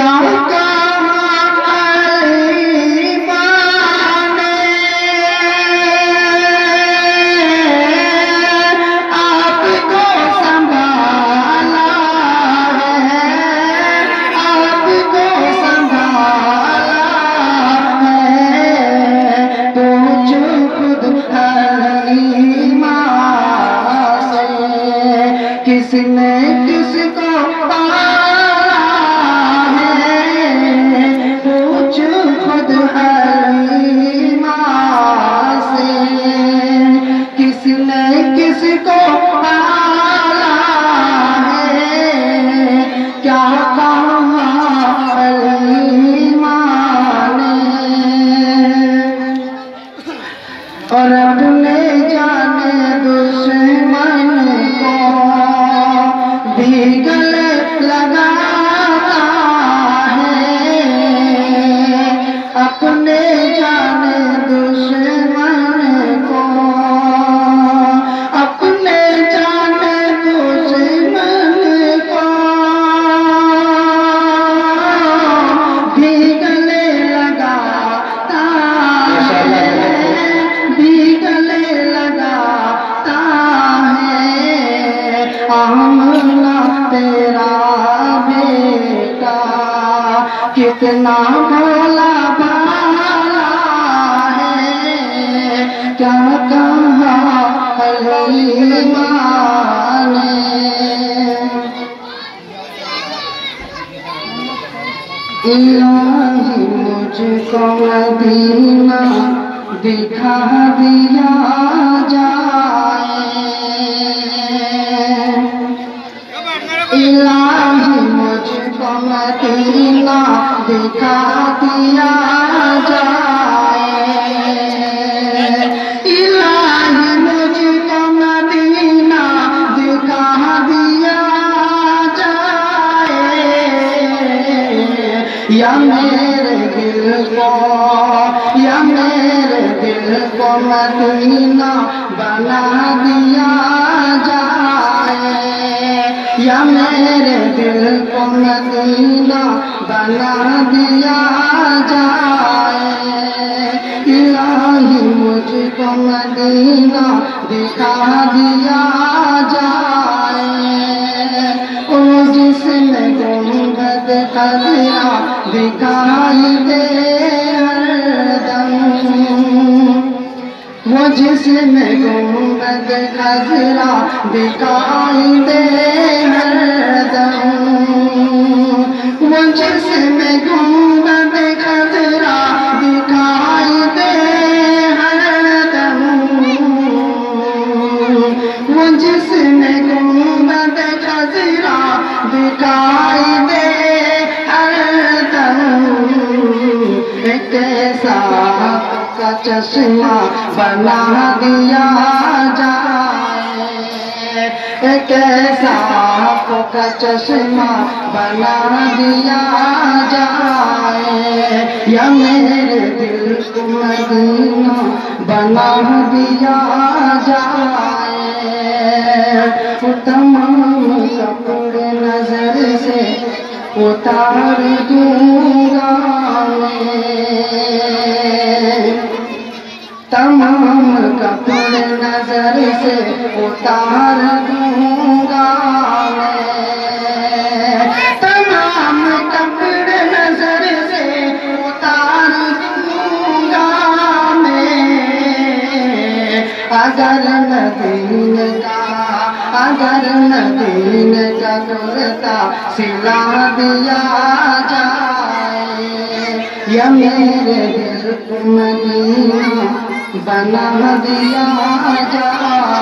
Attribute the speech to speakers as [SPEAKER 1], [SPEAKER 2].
[SPEAKER 1] क्या कहा अलीमा ने आपको संभाला है, आपको संभाला है, तो खुद अलीमा से किसने किसको किसको पाला है, क्या कहा अलीमा ने। और अपने जाने दुश्मन को भी गले लगाता है, अपने जाने दुश्मन को, अपने जाने दुश्मन को भी गले लगाता है, भी गले लगाता है। आमना तेरा बेटा कितना भोला भाला है, क्या कहा अलीमा ने। इलाही मुझको मदीना दिखा दिया जाए, इलाही मुझको मदीना दिखा दिया जाए, इलाही मुझको मदीना दिखा दिया जाए, या मेरे दिल को, या मेरे दिल को मदीना बना दिया जाए, या मेरे दिल को मदीना बना दिया जाए, इलाही मुझको मदीना दिखा दिया जाए। ओ जिसमें गुंबद खजरा दिखाई दे हरदम, वो जिसमें गुंबद खजरा दिखाई दे हरदम, वो जिसमें गुंबद खजरा दिखाई दे हरदम, वो जिसमें गुंबद खजरा दिखाई दे हरदम, एक ऐसा का चश्मा बना दिया जाए, एक ऐसा का चश्मा बना दिया जाए, या मेरे दिल को मदीना बना दिया जाए। तमाम कपड़े नजर से उतार दूंगा मैं, तमाम कपड़े नजर से उतार दूंगा मैं, तमाम कपड़े नजर से उतार दूंगा मैं, अगर मदीने का, अगर मदीने का कुर्ता सिला दिया जाए, या मेरे दिल को मदीना बना दिया जाए।